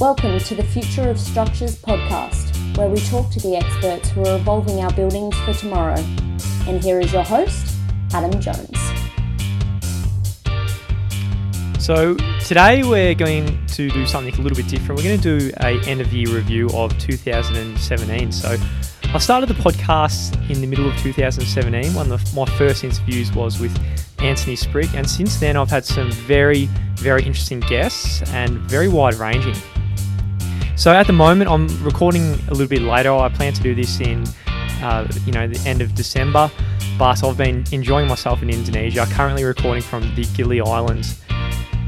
Welcome to the Future of Structures podcast, where we talk to the experts who are evolving our buildings for tomorrow. And here is your host, Adam Jones. So today we're going to do something a little bit different. We're going to do an end of year review of 2017. So I started the podcast in the middle of 2017. One of my first interviews was with Antony Sprigg, and since then I've had some very, very interesting guests and very wide-ranging. So at the moment I'm recording a little bit later. I plan to do this in the end of December, but I've been enjoying myself in Indonesia, currently recording from the Gili Islands.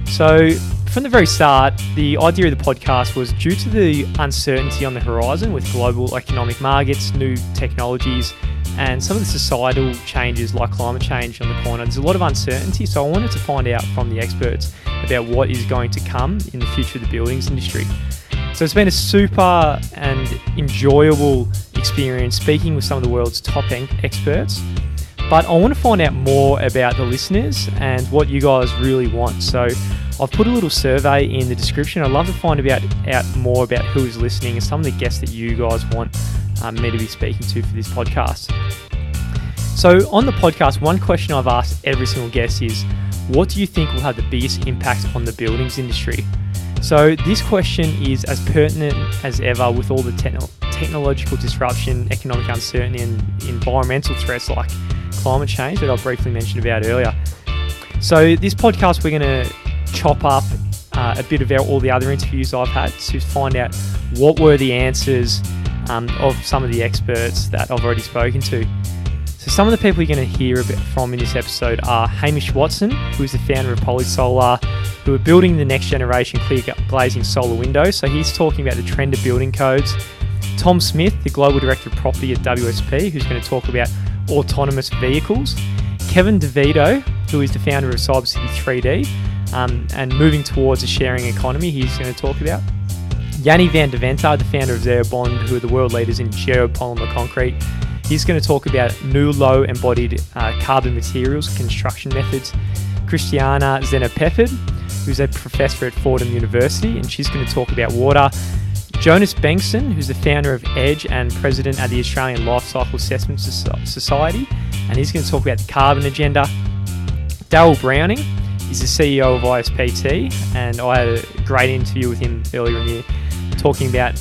So from the very start, the idea of the podcast was due to the uncertainty on the horizon with global economic markets, new technologies, and some of the societal changes like climate change on the corner. There's a lot of uncertainty, so I wanted to find out from the experts about what is going to come in the future of the buildings industry. So it's been a super and enjoyable experience speaking with some of the world's top experts. But I want to find out more about the listeners and what you guys really want. So I've put a little survey in the description. I'd love to find out more about who is listening and some of the guests that you guys want me to be speaking to for this podcast. So on the podcast, one question I've asked every single guest is, what do you think will have the biggest impact on the buildings industry? So this question is as pertinent as ever with all the technological disruption, economic uncertainty, and environmental threats like climate change that I briefly mentioned about earlier. So this podcast, we're going to chop up a bit about all the other interviews I've had to find out what were the answers of some of the experts that I've already spoken to. So some of the people you're going to hear a bit from in this episode are Hamish Watson, who is the founder of Polysolar, who are building the next generation clear glazing solar windows. So he's talking about the trend of building codes. Tom Smith, the global director of property at WSP, who's going to talk about autonomous vehicles. Kevin DeVito, who is the founder of CyberCity 3D and moving towards a sharing economy, he's going to talk about. Yanni van der Venter, the founder of Zeobond, who are the world leaders in geopolymer concrete. He's going to talk about new low embodied carbon materials, construction methods. Christiana Zenapepid, who's a professor at Fordham University, and she's going to talk about water. Jonas Bengtsson, who's the founder of Edge and president at the Australian Life Cycle Assessment Society, and he's going to talk about the carbon agenda. Daryl Browning is the CEO of ISPT, and I had a great interview with him earlier in the year talking about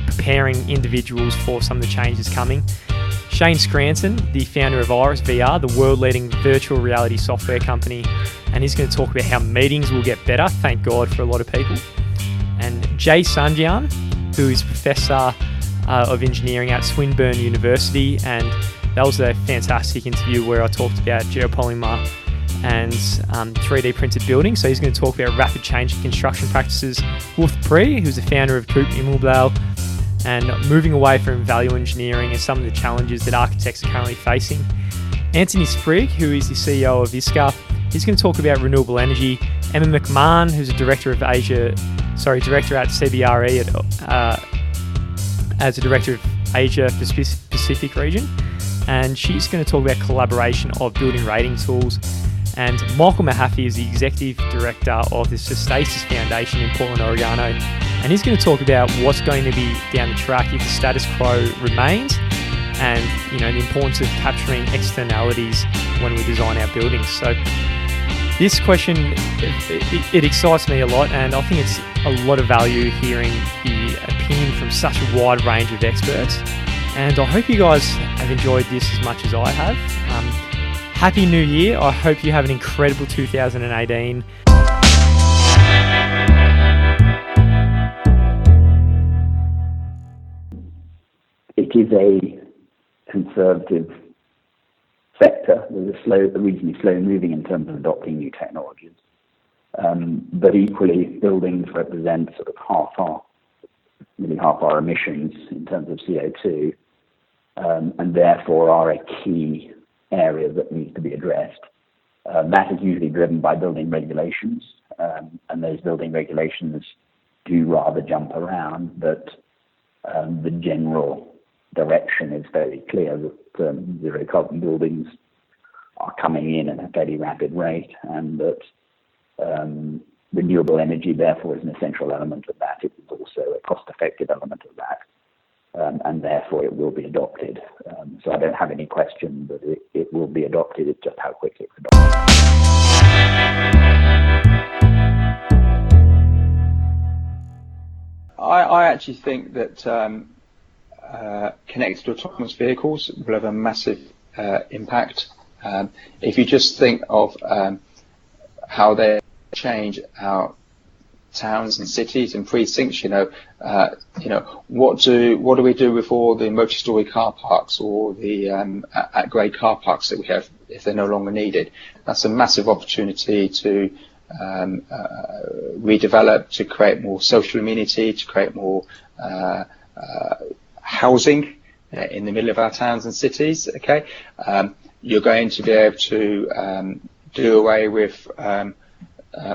preparing individuals for some of the changes coming. Shane Scranton, the founder of IrisVR, the world-leading virtual reality software company, and he's going to talk about how meetings will get better, thank God, for a lot of people. And Jay Sanjayan, who is Professor of Engineering at Swinburne University, and that was a fantastic interview where I talked about geopolymer and 3D printed buildings. So he's going to talk about rapid change in construction practices. Wolf Pre, who's the founder of Coop Immobilal, and moving away from value engineering and some of the challenges that architects are currently facing. Antony Sprigg, who is the CEO of ISCA, he's going to talk about renewable energy. Emma McMahon, who's a director at CBRE as a director of Asia Pacific region, and she's going to talk about collaboration of building rating tools. And Michael Mahaffey is the executive director of the Stasis Foundation in Portland, Oregon, and he's going to talk about what's going to be down the track if the status quo remains, and the importance of capturing externalities when we design our buildings. So this question, it excites me a lot, and I think it's a lot of value hearing the opinion from such a wide range of experts. And I hope you guys have enjoyed this as much as I have. Happy New Year. I hope you have an incredible 2018. It is a conservative sector with a reasonably slow moving in terms of adopting new technologies. But equally, buildings represent sort of nearly half our emissions in terms of CO2, and therefore are a key area that needs to be addressed. That is usually driven by building regulations, and those building regulations do rather jump around, but the general direction is very clear that zero carbon buildings are coming in at a fairly rapid rate, and that the renewable energy, therefore, is an essential element of that. It is also a cost-effective element of that, and therefore it will be adopted. So I don't have any question that it will be adopted. It's just how quickly it's adopted. I actually think that connected autonomous vehicles will have a massive impact. If you just think of how they change our towns and cities and precincts, what do we do with all the multi-story car parks or the at-grade car parks that we have if they're no longer needed? That's a massive opportunity to redevelop, to create more social amenity, to create more housing in the middle of our towns and cities. Okay, you're going to be able to do away with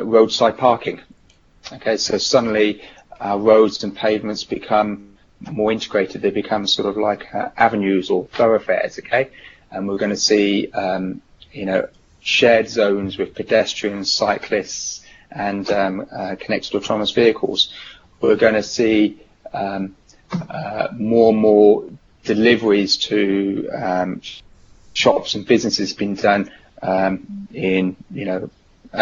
roadside parking. Okay, so suddenly our roads and pavements become more integrated. They become sort of like avenues or thoroughfares. Okay, and we're going to see shared zones with pedestrians, cyclists, and connected autonomous vehicles. We're going to see more and more deliveries to shops and businesses being done at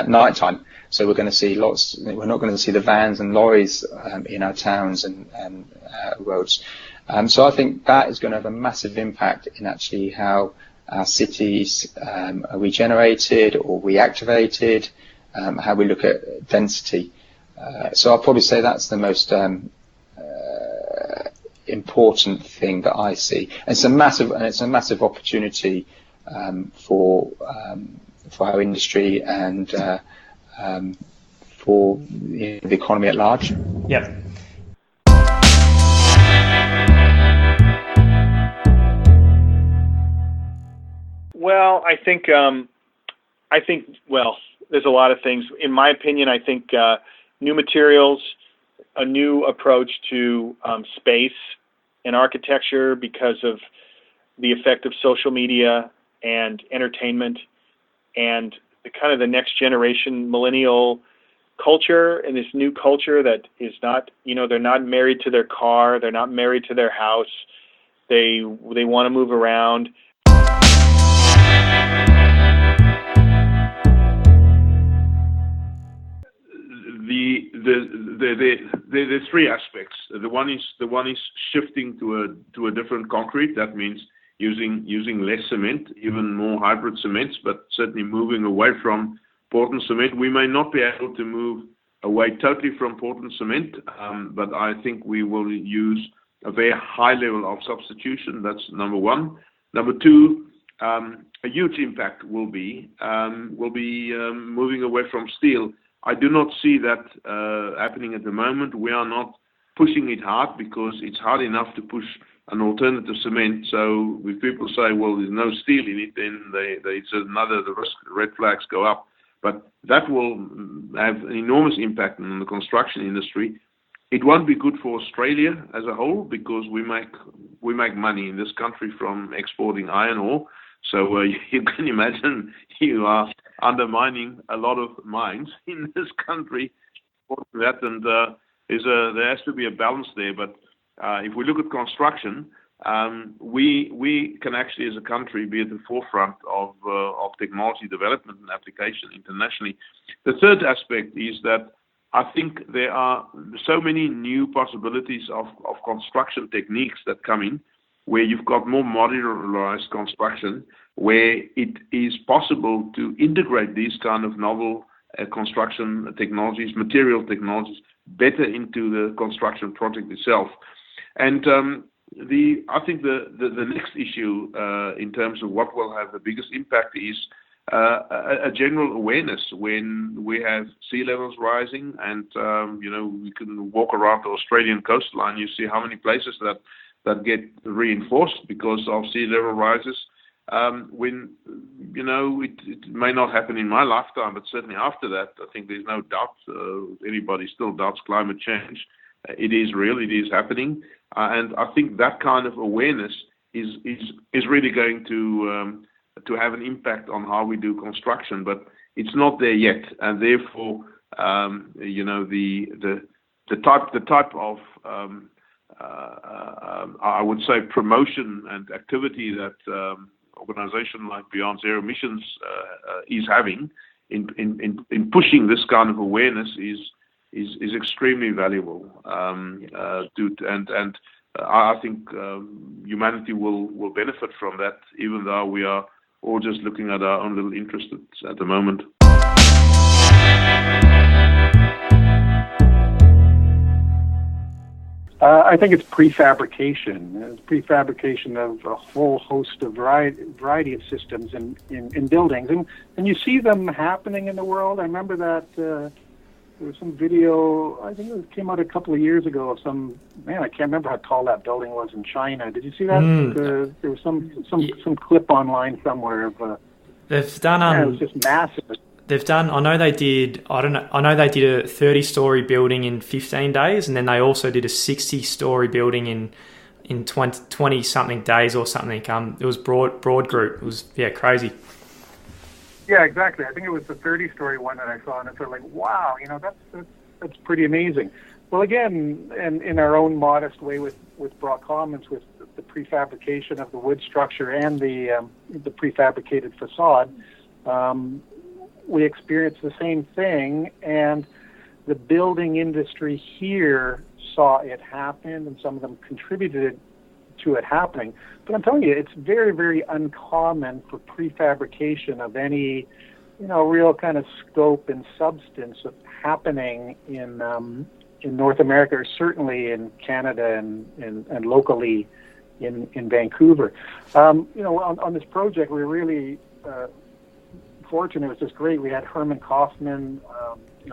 night time. So we're going to see lots. We're not going to see the vans and lorries in our towns and roads. So I think that is going to have a massive impact in actually how our cities are regenerated or reactivated, how we look at density. So I'll probably say that's the most important thing that I see. And it's a massive opportunity for our industry and for the economy at large. Yep. Well, I think there's a lot of things. In my opinion, I think new materials, a new approach to space and architecture because of the effect of social media and entertainment and the next generation millennial culture and this new culture that is not, they're not married to their car, they're not married to their house, they want to move around. There's three aspects. The one is shifting to a different concrete. That means using less cement, even more hybrid cements, but certainly moving away from Portland cement. We may not be able to move away totally from Portland cement, but I think we will use a very high level of substitution. That's number one. Number two, a huge impact will be moving away from steel. I do not see that happening at the moment. We are not pushing it hard because it's hard enough to push an alternative cement. So if people say, well, there's no steel in it, then the red flags go up. But that will have an enormous impact on the construction industry. It won't be good for Australia as a whole because we make money in this country from exporting iron ore. So you can imagine you are undermining a lot of mines in this country for that, and there has to be a balance there. But if we look at construction, we can actually, as a country, be at the forefront of technology development and application internationally. The third aspect is that I think there are so many new possibilities of construction techniques that come in, where you've got more modularized construction, where it is possible to integrate these kind of novel construction technologies, material technologies, better into the construction project itself. And I think the next issue in terms of what will have the biggest impact is a general awareness when we have sea levels rising, and we can walk around the Australian coastline. You see how many places that get reinforced because of sea level rises. When it may not happen in my lifetime, but certainly after that, I think there's no doubt anybody still doubts climate change. It is real. It is happening, and I think that kind of awareness is really going to have an impact on how we do construction. But it's not there yet, and therefore the type of I would say promotion and activity that organization like Beyond Zero Emissions is having in pushing this kind of awareness is extremely valuable. I think humanity will benefit from that, even though we are all just looking at our own little interests at the moment. I think it's prefabrication. It's prefabrication of a whole host of variety of systems in buildings. And you see them happening in the world. I remember that there was some video, I think it came out a couple of years ago, of I can't remember how tall that building was in China. Did you see that? There was some clip online somewhere of they've done it was just massive. They've done. I know they did a 30-story building in 15 days, and then they also did a 60-story building in 20 something days or something. It was broad group. It was crazy. Yeah, exactly. I think it was the 30-story one that I saw, and it's sort of like, wow, that's pretty amazing. Well, again, and in our own modest way with Brock Commons, with the prefabrication of the wood structure and the prefabricated facade. We experienced the same thing, and the building industry here saw it happen, and some of them contributed to it happening. But I'm telling you, it's very, very uncommon for prefabrication of any, real kind of scope and substance of happening in North America, or certainly in Canada and locally in Vancouver. On this project, we were really fortunate. It was just great. We had Herman Kaufman,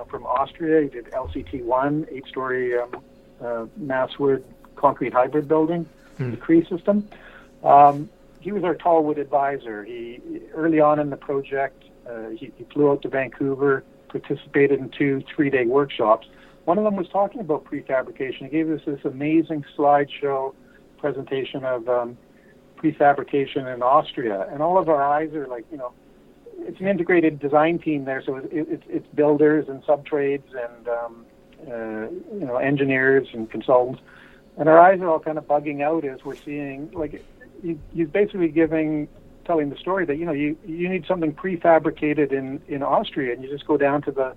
from Austria. He did LCT1, 8-story masswood concrete hybrid building, the Cree system. He was our tall wood advisor. He early on in the project, he flew out to Vancouver, participated in 2 3-day workshops. One of them was talking about prefabrication. He gave us this amazing slideshow presentation of prefabrication in Austria, and all of our eyes are like, it's an integrated design team there, so it's builders and subtrades and engineers and consultants, and our eyes are all kind of bugging out as we're seeing, like, he's basically telling the story that you need something prefabricated in Austria, and you just go down to the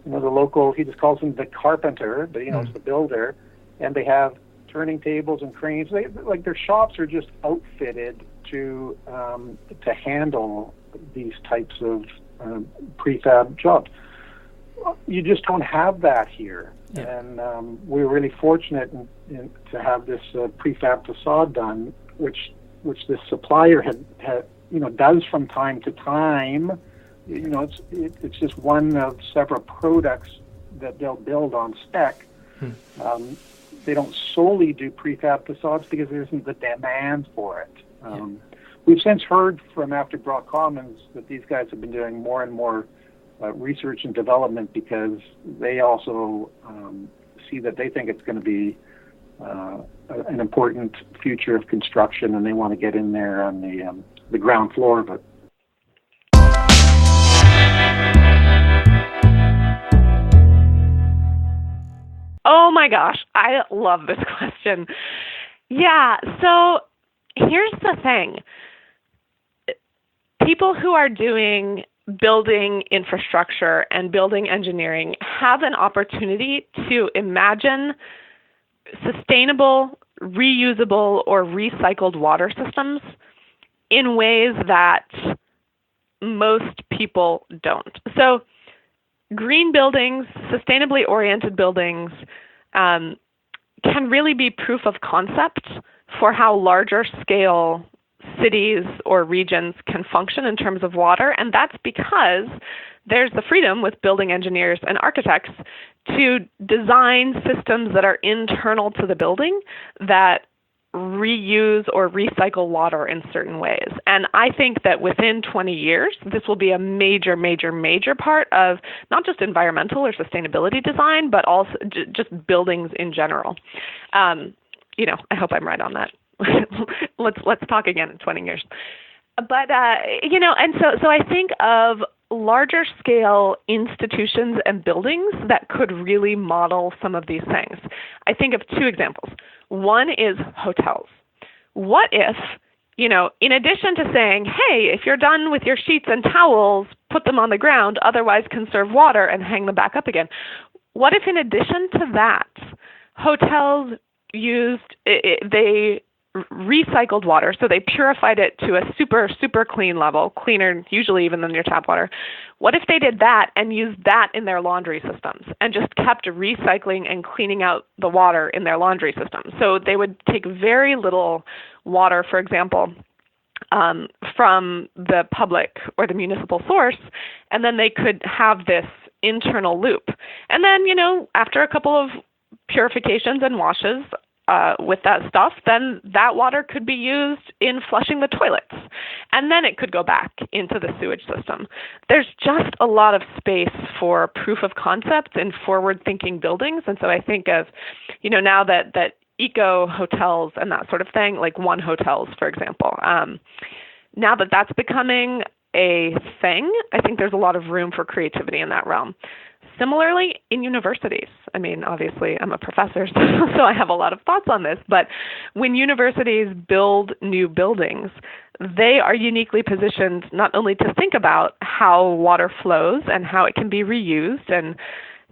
local, he just calls him the carpenter, but it's the builder, and they have turning tables and cranes. Their shops are just outfitted to handle these types of prefab jobs. You just don't have that here, and we're really fortunate to have this prefab facade done, which this supplier had does from time to time. It's just one of several products that they'll build on spec. They don't solely do prefab facades because there isn't the demand for it. We've since heard from after Brock Commons that these guys have been doing more and more research and development because they also see that they think it's going to be an important future of construction, and they want to get in there on the ground floor of it. Oh my gosh, I love this question. Yeah, so here's the thing. People who are doing building infrastructure and building engineering have an opportunity to imagine sustainable, reusable, or recycled water systems in ways that most people don't. So green buildings, sustainably oriented buildings can really be proof of concept for how larger scale cities or regions can function in terms of water. And that's because there's the freedom with building engineers and architects to design systems that are internal to the building that reuse or recycle water in certain ways. And I think that within 20 years, this will be a major, major, major part of not just environmental or sustainability design, but also just buildings in general. I hope I'm right on that. Let's talk again in 20 years. But, and so I think of larger scale institutions and buildings that could really model some of these things. I think of two examples. One is hotels. What if, in addition to saying, hey, if you're done with your sheets and towels, put them on the ground, otherwise conserve water and hang them back up again. What if in addition to that, hotels they recycled water, so they purified it to a super, super clean level, cleaner usually even than your tap water. What if they did that and used that in their laundry systems and just kept recycling and cleaning out the water in their laundry systems? So they would take very little water, for example, from the public or the municipal source, and then they could have this internal loop. And then, after a couple of purifications and washes, with that stuff, then that water could be used in flushing the toilets. And then it could go back into the sewage system. There's just a lot of space for proof of concept and forward-thinking buildings. And so I think of, now that eco hotels and that sort of thing, like One Hotels, for example, now that that's becoming a thing, I think there's a lot of room for creativity in that realm. Similarly, in universities, obviously I'm a professor, so I have a lot of thoughts on this, but when universities build new buildings, they are uniquely positioned not only to think about how water flows and how it can be reused and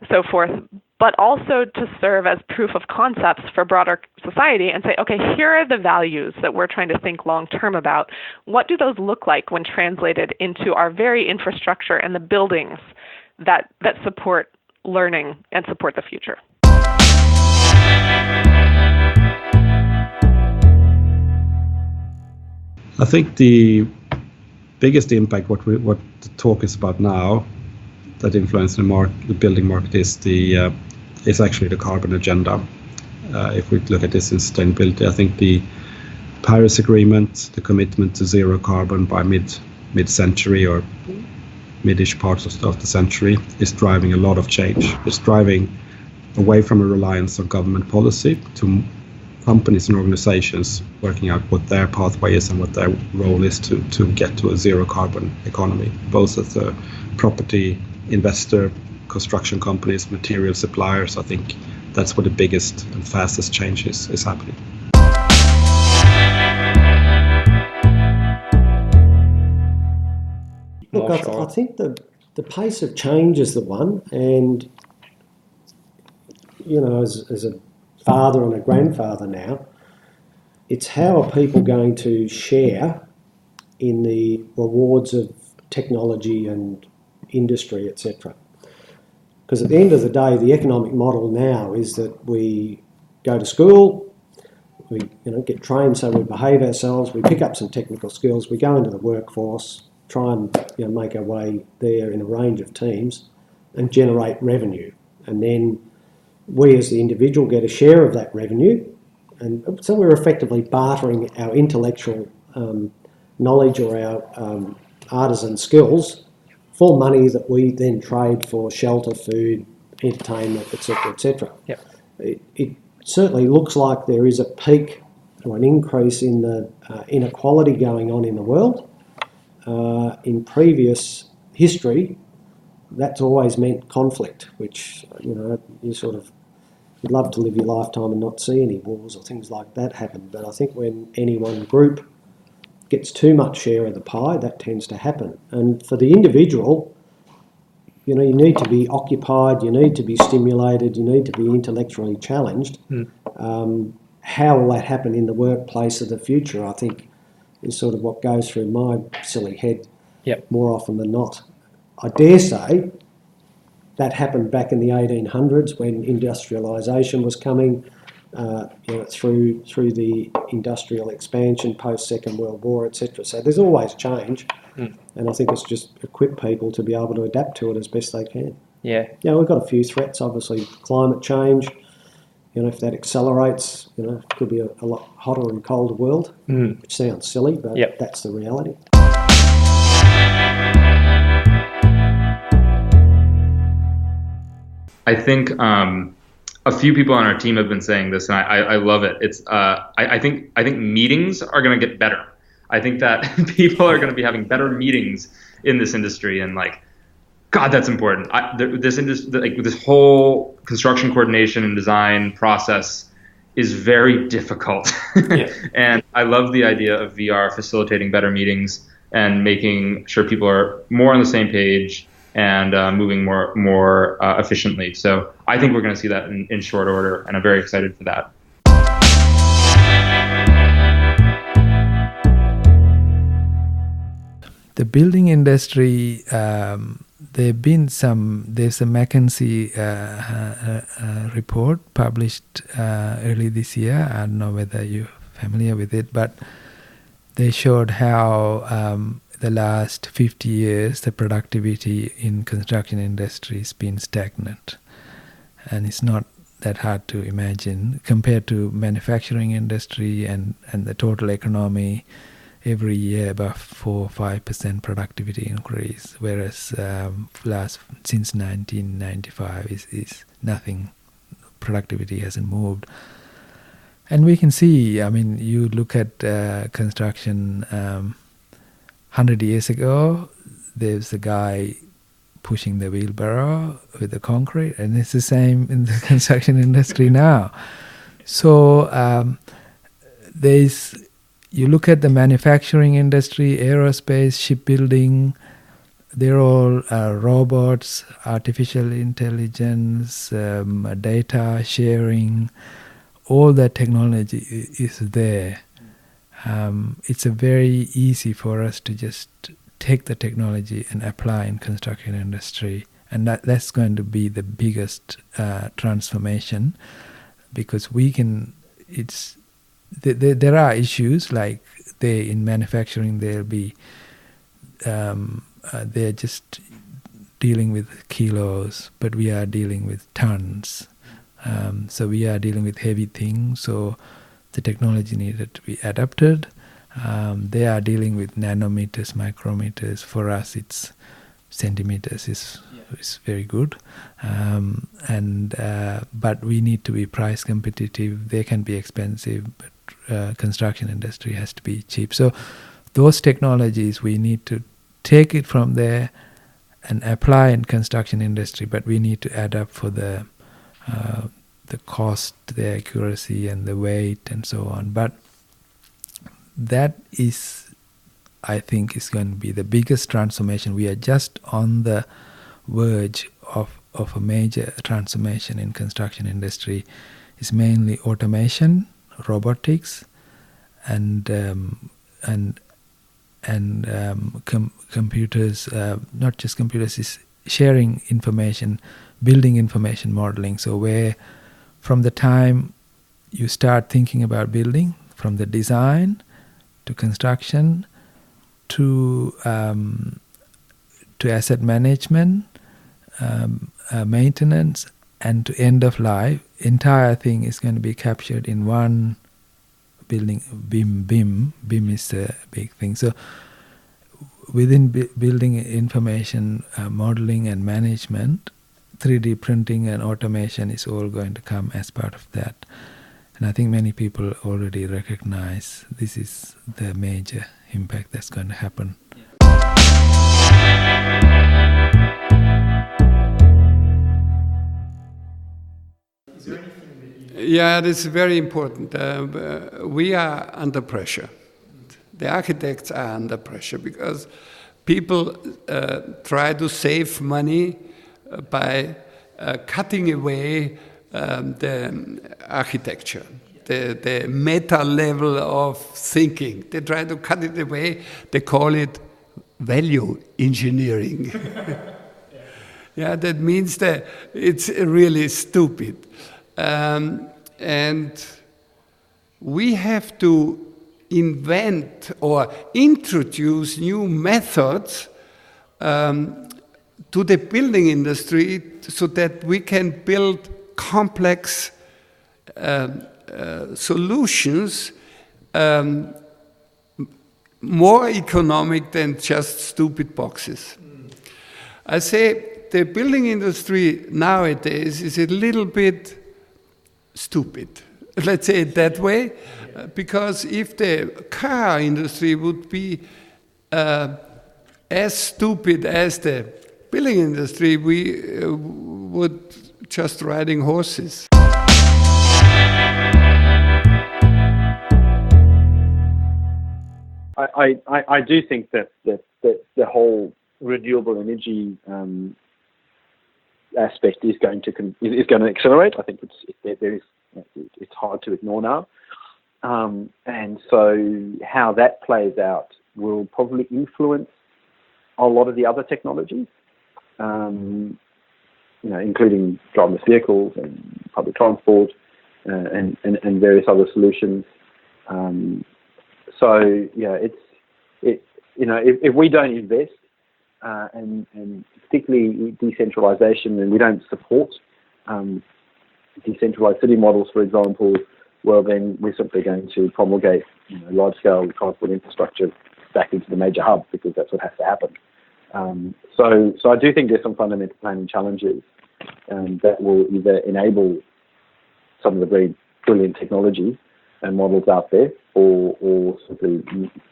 so forth, but also to serve as proof of concepts for broader society and say, okay, here are the values that we're trying to think long-term about. What do those look like when translated into our very infrastructure and the buildings that support learning and support the future? I think the biggest impact, what the talk is about now, that influences the building market is actually the carbon agenda. If we look at this in sustainability, I think the Paris Agreement, the commitment to zero carbon by mid-century or mid-ish parts of the century, is driving a lot of change. It's driving away from a reliance on government policy to companies and organizations working out what their pathway is and what their role is to get to a zero carbon economy, both as a property investor, construction companies, material suppliers. I think that's where the biggest and fastest change is happening. Look, I think the pace of change is the one, and as a father and a grandfather now, it's how are people going to share in the rewards of technology and industry, etc. Because at the end of the day, the economic model now is that we go to school, we get trained so we behave ourselves, we pick up some technical skills, we go into the workforce, try and make our way there in a range of teams and generate revenue. And then we as the individual get a share of that revenue. And so we're effectively bartering our intellectual knowledge or our artisan skills for money that we then trade for shelter, food, entertainment, etc., etc. Yep. It certainly looks like there is a peak or an increase in the inequality going on in the world. In previous history, that's always meant conflict, which, you'd love to live your lifetime and not see any wars or things like that happen. But I think when any one group gets too much share of the pie, that tends to happen. And for the individual, you need to be occupied, you need to be stimulated, you need to be intellectually challenged. How will that happen in the workplace of the future, I think, is sort of what goes through my silly head more often than not. I dare say that happened back in the 1800s when industrialisation was coming, through the industrial expansion post Second World War, etc. So there's always change, and I think it's just equip people to be able to adapt to it as best they can. Yeah. We've got a few threats, obviously, climate change. If that accelerates, it could be a lot hotter and colder world, which sounds silly, but that's the reality. I think a few people on our team have been saying this, and I love it. It's I think meetings are going to get better. I think that people are going to be having better meetings in this industry, and God, that's important. This whole construction coordination and design process is very difficult. Yeah. And I love the idea of VR facilitating better meetings and making sure people are more on the same page and moving more efficiently. So I think we're going to see that in short order, and I'm very excited for that. The building industry, there's a McKinsey report published early this year. I don't know whether you're familiar with it, but they showed how the last 50 years the productivity in construction industry has been stagnant. And it's not that hard to imagine compared to manufacturing industry and the total economy. Every year about 4 or 5% productivity increase, whereas since 1995 is nothing. Productivity hasn't moved. And we can see, I mean, you look at construction 100 years ago, there's a guy pushing the wheelbarrow with the concrete, and it's the same in the construction industry now. So you look at the manufacturing industry, aerospace, shipbuilding, they're all robots, artificial intelligence, data sharing, all that technology is there. It's very easy for us to just take the technology and apply in construction industry, and that's going to be the biggest transformation, because there are issues like in manufacturing there'll be they're just dealing with kilos, but we are dealing with tons. So we are dealing with heavy things, so the technology needed to be adapted. They are dealing with nanometers, micrometers. For us it's centimeters is very good. But we need to be price competitive. They can be expensive, but construction industry has to be cheap. So those technologies, we need to take it from there and apply in construction industry, but we need to adapt for the cost, the accuracy and the weight and so on. But that is, I think, is going to be the biggest transformation. We are just on the verge of a major transformation in construction industry. It's mainly automation, robotics, and computers. Not just computers, is sharing information, building information modeling. So where from the time you start thinking about building, from the design to construction to asset management, maintenance, and to end of life, entire thing is going to be captured in one building. BIM is a big thing. So within building information modeling and management, 3D printing and automation is all going to come as part of that. And I think many people already recognize this is the major impact that's going to happen. Yeah, this is very important. We are under pressure. The architects are under pressure because people try to save money by cutting away the architecture, the meta level of thinking. They try to cut it away. They call it value engineering. Yeah, that means that it's really stupid. And we have to invent or introduce new methods to the building industry so that we can build complex solutions more economic than just stupid boxes. I say the building industry nowadays is a little bit stupid. Let's say it that way, because if the car industry would be as stupid as the building industry, we would just riding horses. I do think that the whole renewable energy aspect is going to accelerate. I think it's hard to ignore now, and so how that plays out will probably influence a lot of the other technologies, including driverless vehicles and public transport and various other solutions. If we don't invest and particularly decentralization, and we don't support decentralized city models, for example, well, then we're simply going to promulgate large-scale transport infrastructure back into the major hubs, because that's what has to happen. So I do think there's some fundamental planning challenges that will either enable some of the very brilliant technology and models out there, or simply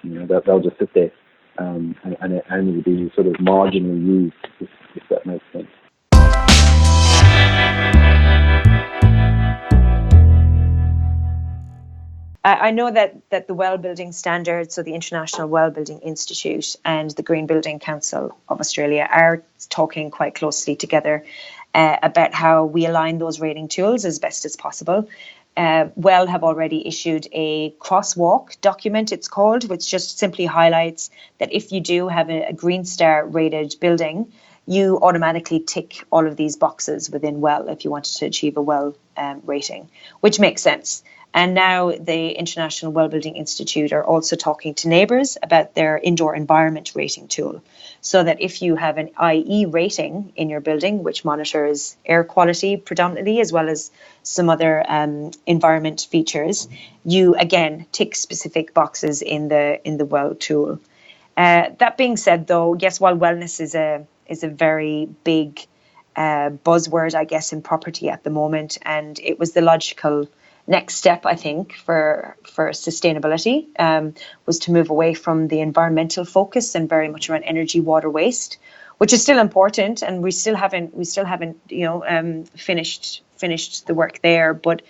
they'll just sit there and only be sort of marginally used, if that makes sense. I know that the Well Building Standards, so the International Well Building Institute and the Green Building Council of Australia are talking quite closely together about how we align those rating tools as best as possible. Well have already issued a crosswalk document, it's called, which just simply highlights that if you do have a Green Star rated building, you automatically tick all of these boxes within Well if you wanted to achieve a Well rating, which makes sense. And now the International Well Building Institute are also talking to neighbours about their indoor environment rating tool, so that if you have an IE rating in your building, which monitors air quality predominantly, as well as some other environment features, you again tick specific boxes in the Well tool. That being said, though, yes, while wellness is a very big buzzword, I guess, in property at the moment, and it was the logical next step, I think, for sustainability was to move away from the environmental focus and very much around energy, water, waste, which is still important, and we still haven't finished the work there. But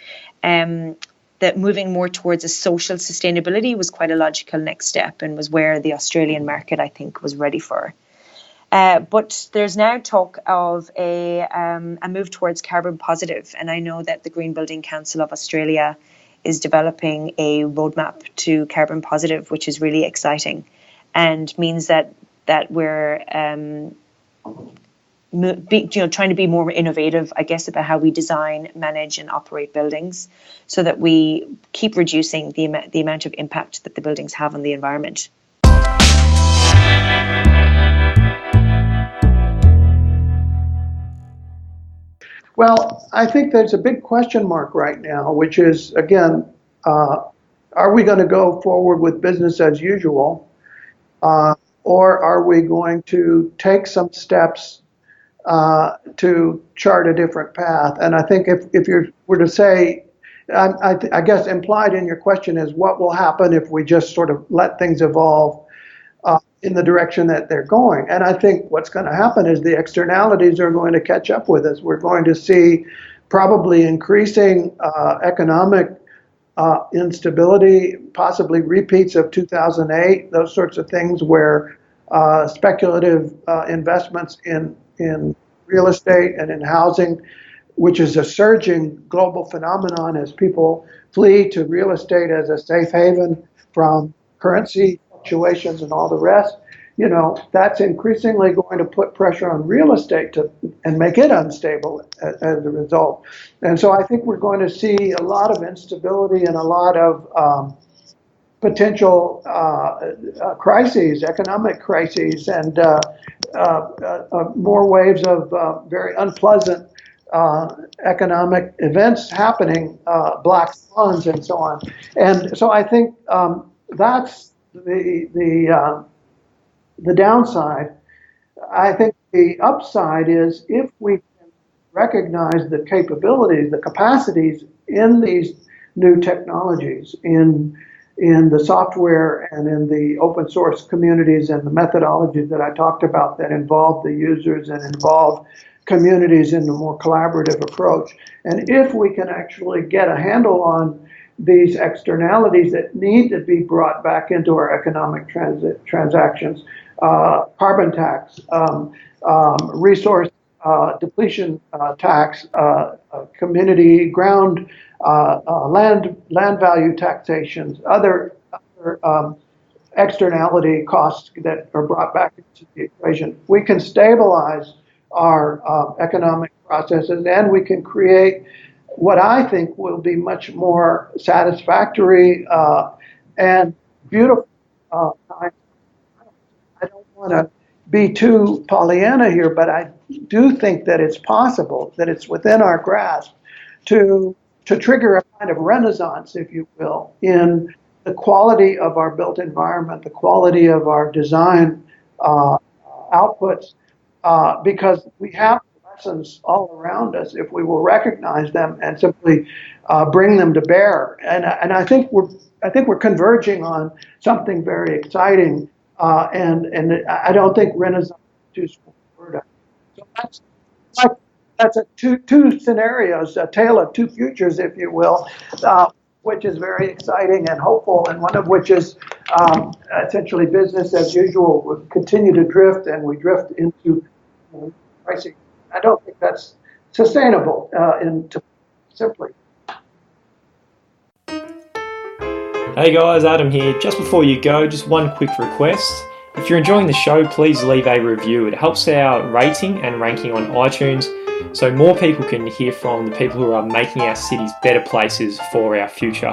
that moving more towards a social sustainability was quite a logical next step, and was where the Australian market, I think, was ready for. But there's now talk of a move towards carbon positive, and I know that the Green Building Council of Australia is developing a roadmap to carbon positive, which is really exciting, and means that we're trying to be more innovative, I guess, about how we design, manage, and operate buildings, so that we keep reducing the amount of impact that the buildings have on the environment. Well, I think there's a big question mark right now, which is, again, are we going to go forward with business as usual, or are we going to take some steps to chart a different path? And I think if you were to say, I guess implied in your question is what will happen if we just sort of let things evolve in the direction that they're going. And I think what's going to happen is the externalities are going to catch up with us. We're going to see probably increasing economic instability, possibly repeats of 2008, those sorts of things where speculative investments in real estate and in housing, which is a surging global phenomenon as people flee to real estate as a safe haven from currency fluctuations and all the rest, that's increasingly going to put pressure on real estate and make it unstable as a result. And so I think we're going to see a lot of instability and a lot of potential crises, economic crises, and more waves of very unpleasant economic events happening, black swans and so on. And so I think that's the downside. I think the upside is if we can recognize the capabilities, the capacities in these new technologies, in in the software and in the open source communities and the methodologies that I talked about that involve the users and involve communities in a more collaborative approach. And if we can actually get a handle on these externalities that need to be brought back into our economic transactions, carbon tax, resource depletion tax, community ground, land value taxations, other externality costs that are brought back into the equation, we can stabilize our economic processes, and we can create what I think will be much more satisfactory and beautiful times. I don't want to be too Pollyanna here, but I do think that it's possible, that it's within our grasp to trigger a kind of renaissance, if you will, in the quality of our built environment, the quality of our design outputs, because we have lessons all around us if we will recognize them and simply bring them to bear. And I think we're converging on something very exciting. And I don't think renaissance is too strong a word. So that's two scenarios, a tale of two futures, if you will, which is very exciting and hopeful, and one of which is essentially business as usual. We continue to drift, and we drift into pricing. I don't think that's sustainable simply. Hey guys, Adam here. Just before you go, just one quick request. If you're enjoying the show, please leave a review. It helps our rating and ranking on iTunes, so more people can hear from the people who are making our cities better places for our future.